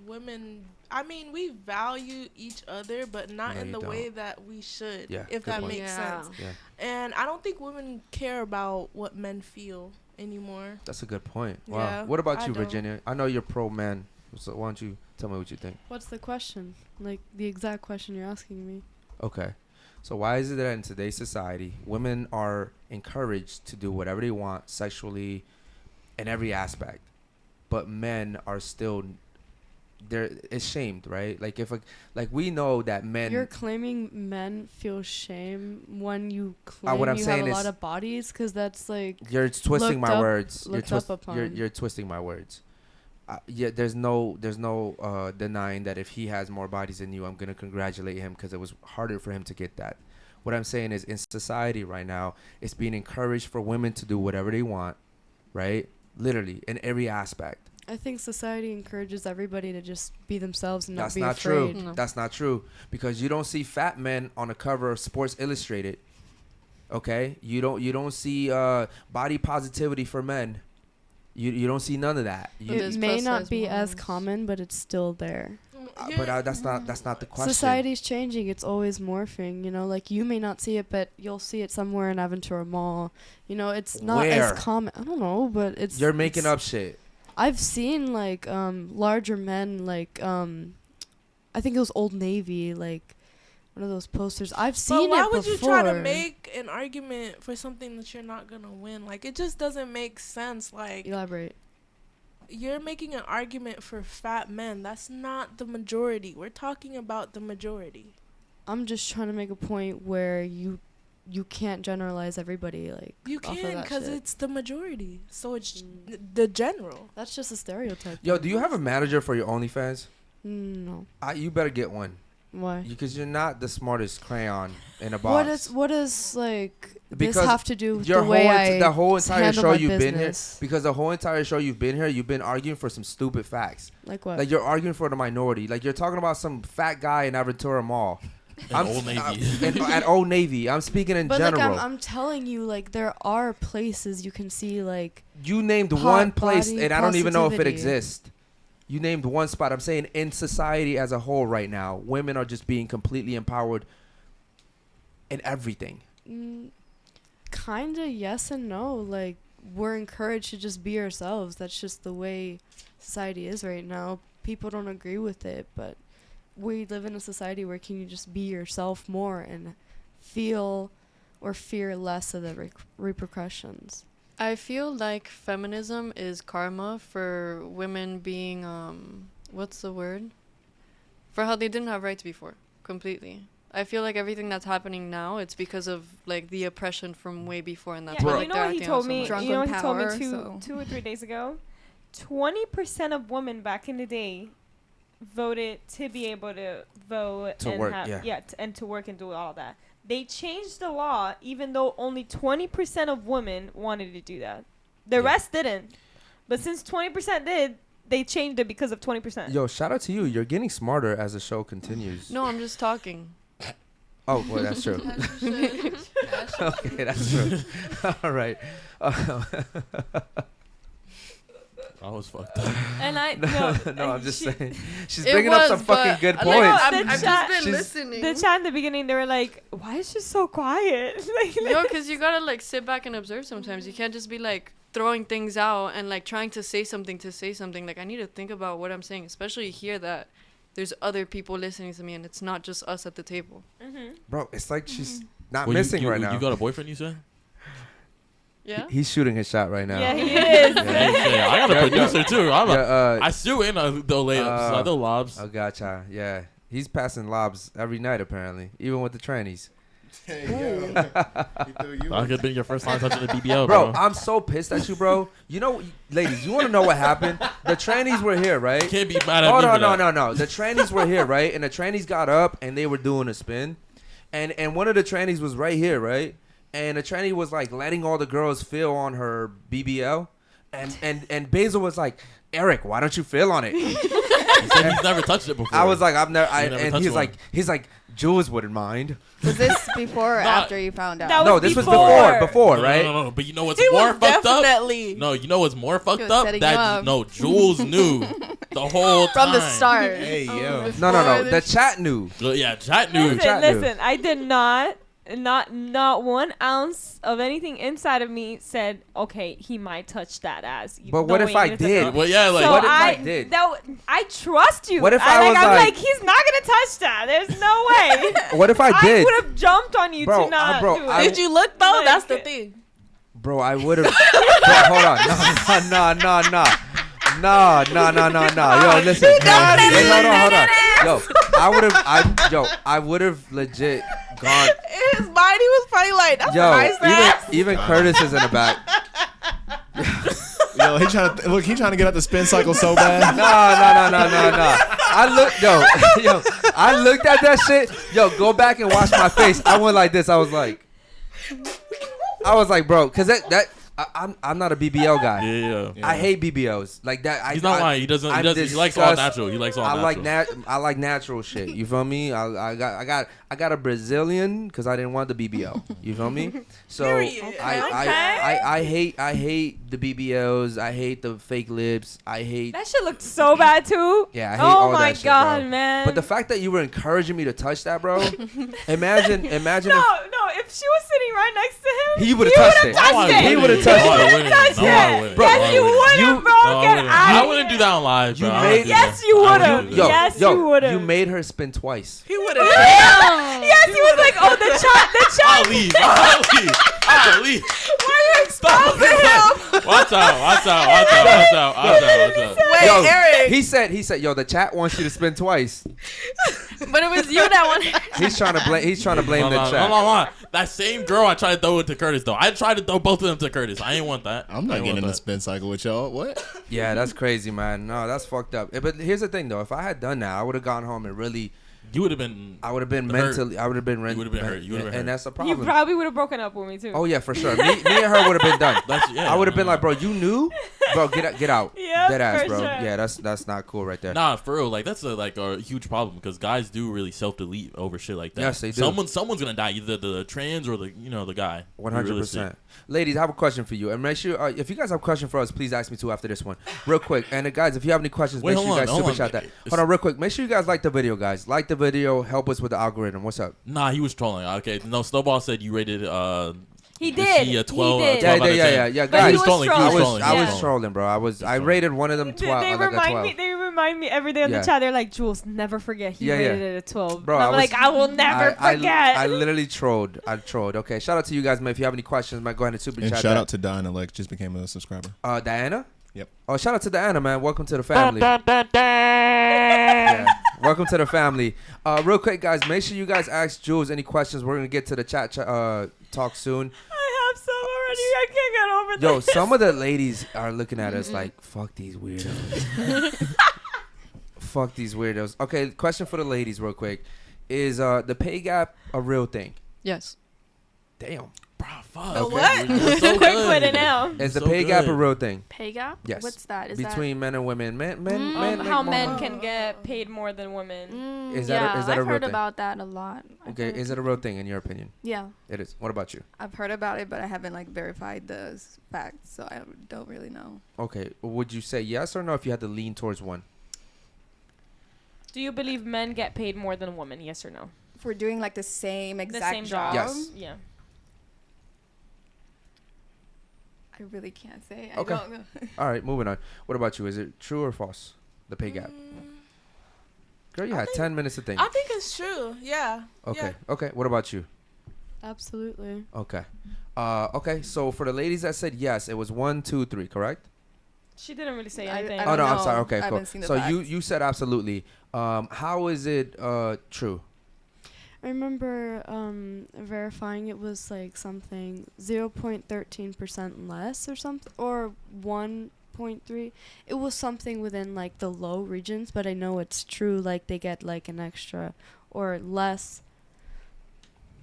women, I mean, we value each other, but not in the way that we should, if that makes sense. Yeah. And I don't think women care about what men feel anymore. That's a good point. Wow. Yeah, what about you, Virginia? I know you're pro man, so why don't you tell me what you think? What's the question? Like the exact question you're asking me. Okay. So why is it that in today's society, women are encouraged to do whatever they want sexually in every aspect, but men are still they're ashamed, right? Like we know that men. You're claiming men feel shame when you claim what I'm you saying have a is lot of bodies, because that's like you're twisting my words. You're twisting my words. Yeah, there's no denying that if he has more bodies than you, I'm gonna congratulate him because it was harder for him to get that. What I'm saying is, in society right now, it's being encouraged for women to do whatever they want, right? Literally in every aspect. I think society encourages everybody to just be themselves and not be afraid. True. No. That's not true, because you don't see fat men on the cover of Sports Illustrated. Okay, you don't see body positivity for men. You don't see none of that. It may not be as common, but it's still there. But that's not the question. Society's changing. It's always morphing. You know, like you may not see it, but you'll see it somewhere in Aventura Mall. You know, it's not as common. I don't know, but it's. You're making up shit. I've seen like larger men, like I think it was Old Navy, like one of those posters. I've seen it before. But why would you try to make an argument for something that you're not gonna win? Like, it just doesn't make sense. Like, elaborate. You're making an argument for fat men. That's not the majority. We're talking about the majority. I'm just trying to make a point where you can't generalize everybody. Like, you can, because it's the majority. So it's the general. That's just a stereotype. Yo, do you have a manager for your OnlyFans? No. You better get one. Why? Because you're not the smartest crayon in a box. What is like this have to do with the way the whole entire show you've been here? Because the whole entire show you've been here, you've been arguing for some stupid facts. Like what? Like you're arguing for the minority. Like you're talking about some fat guy in Aventura Mall. Old Navy. At Old Navy. I'm speaking in general. But like I'm telling you, like there are places you can see like. You named one place, and I don't even know if it exists. You named one spot. I'm saying in society as a whole right now, women are just being completely empowered in everything. Kinda yes and no. Like we're encouraged to just be ourselves. That's just the way society is right now. People don't agree with it, but we live in a society where can you just be yourself more and feel or fear less of the repercussions. I feel like feminism is karma for women being, what's the word? For how they didn't have rights before, completely. I feel like everything that's happening now, it's because of like the oppression from way before, and that's why you know what he told me. You know what he told me 2 or 3 days ago. 20% of women back in the day voted to be able to vote to and work, and to work and do all that. They changed the law, even though only 20% of women wanted to do that. The rest didn't. But since 20% did, they changed it because of 20%. Yo, shout out to you. You're getting smarter as the show continues. No, I'm just talking. Oh, well, that's true. Okay, that's true. All right. I was fucked up. And I'm just saying. She's bringing up some fucking good points. I've just been listening. The chat in the beginning, they were like, why is she so quiet? No, because you gotta like sit back and observe sometimes. You can't just be like throwing things out and like trying to say something. Like, I need to think about what I'm saying, especially here that there's other people listening to me and it's not just us at the table. Mm-hmm. Bro, it's like she's not missing right now. You got a boyfriend, you said? Yeah, he's shooting his shot right now. Yeah, he is. Yeah, I got a producer too. I still in the layups, the lobs. Oh, gotcha. Yeah, he's passing lobs every night apparently, even with the trannies. Hey, yo. That could have been your first time touching the BBL, bro. I'm so pissed at you, bro. You know, ladies, you want to know what happened? The trannies were here, right? You can't be mad at me. No. The trannies were here, right? And the trannies got up and they were doing a spin, and one of the trannies was right here, right? And the tranny was like letting all the girls feel on her BBL, and Basil was like, Eric, why don't you feel on it? He said he's never touched it before. I was like, I've never. And he's like, Jules wouldn't mind. Was this before or after you found out? No, this was before, right? No. But you know what's more fucked up? No, you know what's more fucked up? That Jules knew the whole time from the start. Hey yo. No. The chat knew. Yeah, chat knew. Listen. I did not 1 ounce of anything inside of me said, okay, he might touch that ass. But what if I did? Well, yeah, like, so what if I did? I trust you. What if I'm like, he's not gonna touch that. There's no way. What if I did? I would have jumped on you to not do it. Did you look though? That's the thing. Bro, I would have. Hold on. No. Yo, listen. Hold on. Yo, I would have legit gone. His body was probably like, that's nice ass. Even Curtis is in the back. Yo, he trying to get out the spin cycle so bad. No. I looked at that shit. Yo, go back and watch my face. I went like this. I was like, bro, because I'm not a BBL guy. Yeah. I hate BBLs like that. He's not lying. He doesn't. He likes all natural. He likes all natural. I like natural shit. You feel me? I got a Brazilian because I didn't want the BBL. You feel me? So I hate the BBLs. I hate the fake lips. I hate that shit looked so bad too. Yeah. I hate all that shit, bro. Oh my god, man. But the fact that you were encouraging me to touch that, bro. imagine. No. If she was sitting right next to him, he would have touched it. He would have touched it. Yes, you would have, bro. I wouldn't do that on live, bro. Yes, you would have. Yes, you would have. You made her spin twice. He would have. Yes, he was like, oh, the chat. I'll leave. Why are you exposing him? Watch out. Wait, Eric. He said, yo, the chat wants you to spin twice. But it was you that wanted. He's trying to blame the chat. Hold on. That same girl, I tried to throw it to Curtis though. I tried to throw both of them to Curtis. I ain't want that. I'm not getting in the spin cycle with y'all. What? Yeah, that's crazy, man. No, that's fucked up. But here's the thing though. If I had done that, I would have gone home and really. You would have been. I would have been mentally. I would have been. You would have been hurt. And that's the problem. You probably would have broken up with me too. Oh yeah, for sure. Me and her would have been done. I would have been like, bro, you knew, bro, get out. Yeah, dead ass, bro. Sure. Yeah, that's not cool right there. Nah, for real, like that's a huge problem because guys do really self-delete over shit like that. Yes, they do. Someone's gonna die, either the trans or the guy. 100%. Ladies, I have a question for you, and make sure if you guys have a question for us, please ask me too after this one, real quick. And guys, if you have any questions, make sure you guys super chat that. Hold on, real quick. Make sure you guys like the video, guys. Like the video, help us with the algorithm. What's up? Nah, he was trolling. Okay, no, Snowball said you rated he did. He 12, he did. 12 yeah. Guys, I was trolling, bro. I rated one of them 12. They remind me every day on the chat. They're like, Jules, never forget. He rated it a 12. Bro, I'm like, I will never forget. I literally trolled. Okay, shout out to you guys, man. If you have any questions, man, go ahead and super chat. And shout out to Diana, like just became a subscriber. Diana? Yep. Oh, shout out to Diana, man. Welcome to the family. Welcome to the family. Real quick, guys, make sure you guys ask Jules any questions. We're gonna get to the chat talk soon. I have some already. I can't get over this. Yo, some of the ladies are looking at us like, fuck these weirdos. Fuck these weirdos. Okay, question for the ladies real quick. Is the pay gap a real thing? Yes. Damn. Bro, fuck. Okay. What? So Quick with it now. Is the pay gap a real thing? Pay gap? Yes. What's that? Is between men and women? Men how make men more. can get paid more than women. Is that a real I've heard thing? about that a lot. Okay, is it a real thing in your opinion? Yeah. It is. What about you? I've heard about it, but I haven't verified the facts, so I don't really know. Okay, would you say yes or no if you had to lean towards one? Do you believe men get paid more than women? Yes or no? If we're doing the same exact job? Yes. Yeah. I really can't say. Okay. I don't know. All right, moving on. What about you? Is it true or false? The pay gap. Girl, you had 10 minutes to think. I think it's true. Yeah. Okay. Yeah. Okay. What about you? Absolutely. Okay. Okay. So for the ladies that said yes, it was 1, 2, 3. Correct? She didn't really say anything. I Oh no, know. I'm sorry. Okay, I cool. haven't seen the So facts. you said absolutely. How is it true? I remember verifying it was something 0.13% less or something, or 1.3. It was something within the low regions, but I know it's true. They get an extra or less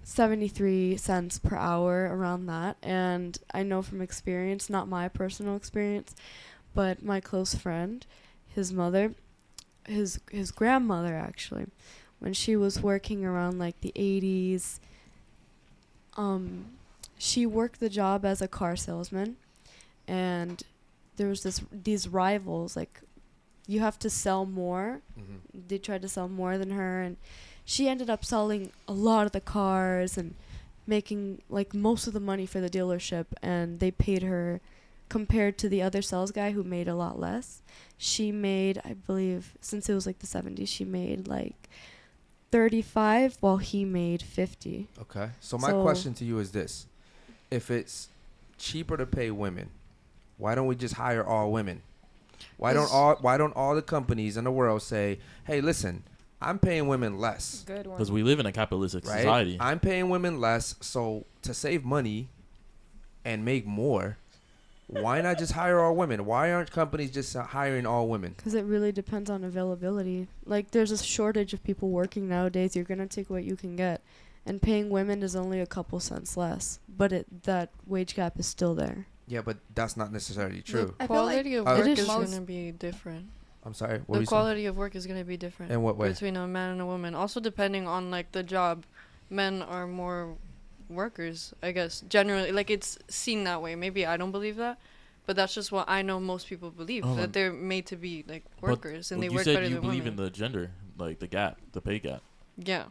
73 cents per hour around that. And I know from experience, not my personal experience, but my close friend, his mother, his grandmother, actually, when she was working around like the 80s. She worked the job as a car salesman, and there was these rivals, like, you have to sell more. They tried to sell more than her, and she ended up selling a lot of the cars and making like most of the money for the dealership, and they paid her, compared to the other sales guy who made a lot less. She made, I believe, since it was like the 70s, she made like 35 while he made 50. Okay. So my question to you is this. If it's cheaper to pay women, why don't we just hire all women? Why don't all the companies in the world say, "Hey, listen, I'm paying women less." Good one. Because we live in a capitalistic society. I'm paying women less, so to save money and make more, why not just hire all women? Why aren't companies just hiring all women? Because it really depends on availability. Like, there's a shortage of people working nowadays. You're going to take what you can get. And paying women is only a couple cents less. But that wage gap is still there. Yeah, but that's not necessarily true. The quality of work is going to be different. I'm sorry? The quality of work is going to be different. In what way? Between a man and a woman. Also, depending on, like, the job. Men are more workers, I guess. Generally, like, it's seen that way. Maybe I don't believe that. But that's just what I know most people believe. That they're made to be, like, workers. And they work better than women. You said you believe in the gender. Like, the gap. The pay gap. Yeah.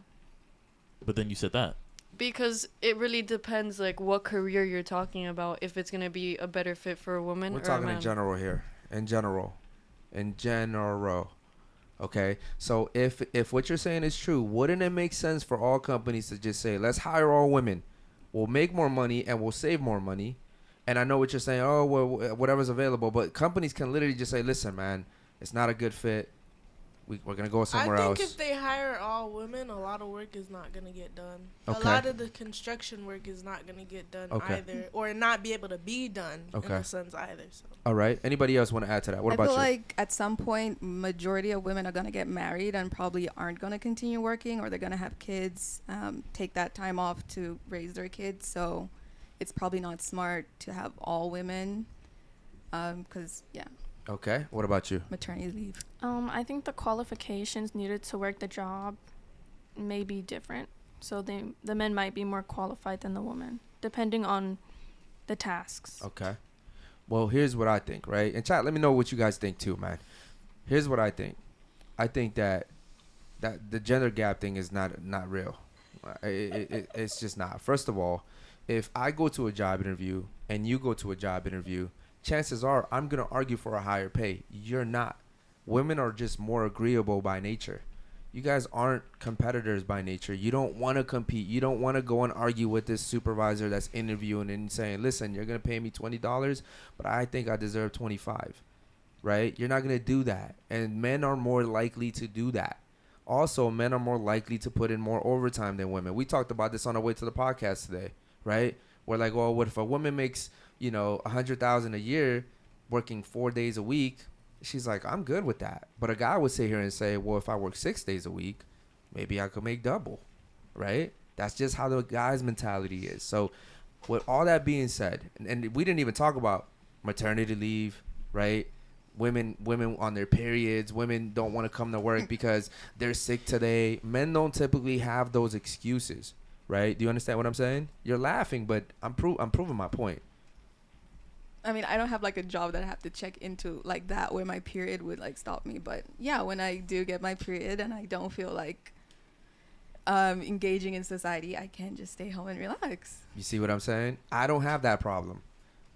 But then you said that. Because it really depends, like, what career you're talking about. If it's going to be a better fit for a woman or a man. We're talking in general here. In general. Okay? So if what you're saying is true, wouldn't it make sense for all companies to just say, let's hire all women. We'll make more money and we'll save more money. And I know what you're saying, oh, well, whatever's available. But companies can literally just say, listen, man, it's not a good fit. We're going to go somewhere else. I think if they hire all women, a lot of work is not going to get done. Okay. A lot of the construction work is not going to get done either. Or not be able to be done in a sense either. So. All right. Anybody else want to add to that? What about you? I feel like at some point, majority of women are going to get married and probably aren't going to continue working, or they're going to have kids, take that time off to raise their kids. So it's probably not smart to have all women because, yeah. Okay. What about you? Maternity leave. I think the qualifications needed to work the job may be different. So the men might be more qualified than the woman, depending on the tasks. Okay. Well, here's what I think, right? And chat, let me know what you guys think too, man. Here's what I think. I think that the gender gap thing is not real. It's just not. First of all, if I go to a job interview and you go to a job interview, chances are I'm going to argue for a higher pay. You're not. Women are just more agreeable by nature. You guys aren't competitors by nature. You don't want to compete. You don't want to go and argue with this supervisor that's interviewing and saying, listen, you're going to pay me $20, but I think I deserve $25, right? You're not going to do that. And men are more likely to do that. Also, men are more likely to put in more overtime than women. We talked about this on our way to the podcast today, right? We're like, well, what if a woman makes, $100,000 a year working 4 days a week? She's like, I'm good with that. But a guy would sit here and say, well, if I work 6 days a week, maybe I could make double, right? That's just how the guy's mentality is. So with all that being said, and we didn't even talk about maternity leave, right? Women on their periods, women don't want to come to work because they're sick today. Men don't typically have those excuses, right? Do you understand what I'm saying? You're laughing, but I'm proving my point. I mean, I don't have like a job that I have to check into like that where my period would like stop me. But yeah, when I do get my period and I don't feel like engaging in society, I can just stay home and relax. You see what I'm saying? I don't have that problem.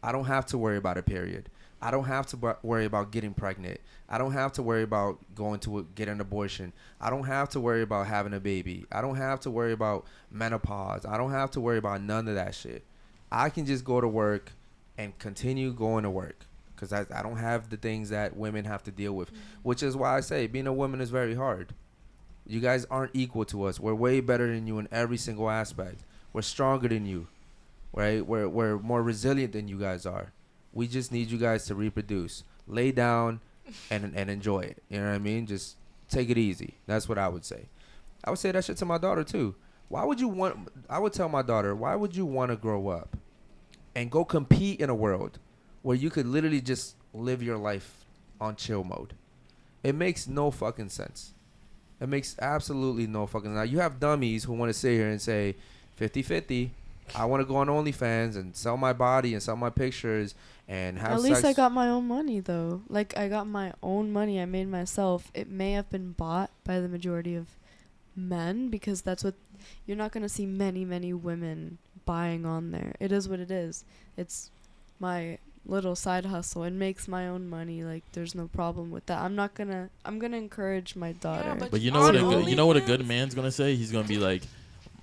I don't have to worry about a period. I don't have to worry about getting pregnant. I don't have to worry about going to get an abortion. I don't have to worry about having a baby. I don't have to worry about menopause. I don't have to worry about none of that shit. I can just go to work and continue going to work because I don't have the things that women have to deal with, which is why I say being a woman is very hard. You guys aren't equal to us. We're way better than you in every single aspect. We're stronger than you, right? We're more resilient than you guys are. We just need you guys to reproduce, lay down, and enjoy it. You know what I mean? Just take it easy. That's what I would say. I would say that shit to my daughter too. I would tell my daughter, why would you want to grow up and go compete in a world where you could literally just live your life on chill mode? It makes no fucking sense. It makes absolutely no fucking sense. Now, you have dummies who want to sit here and say 50-50. I want to go on OnlyFans and sell my body and sell my pictures and have sex. At least I got my own money, though. Like, I got my own money. I made myself. It may have been bought by the majority of men because that's what... You're not going to see many, many women buying on there. It is what it is. It's my little side hustle. It makes my own money. Like, there's no problem with that. I'm gonna encourage my daughter. Yeah, but you know what a good man's gonna say? He's gonna be like,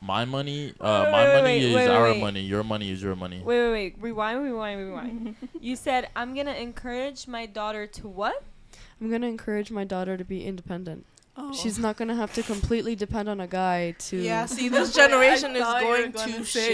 my money is our money. Your money is your money. Wait. Rewind. You said, I'm going to encourage my daughter to what? I'm going to encourage my daughter to be independent. Oh. She's not going to have to completely depend on a guy to... Yeah, see, this generation is going to shit.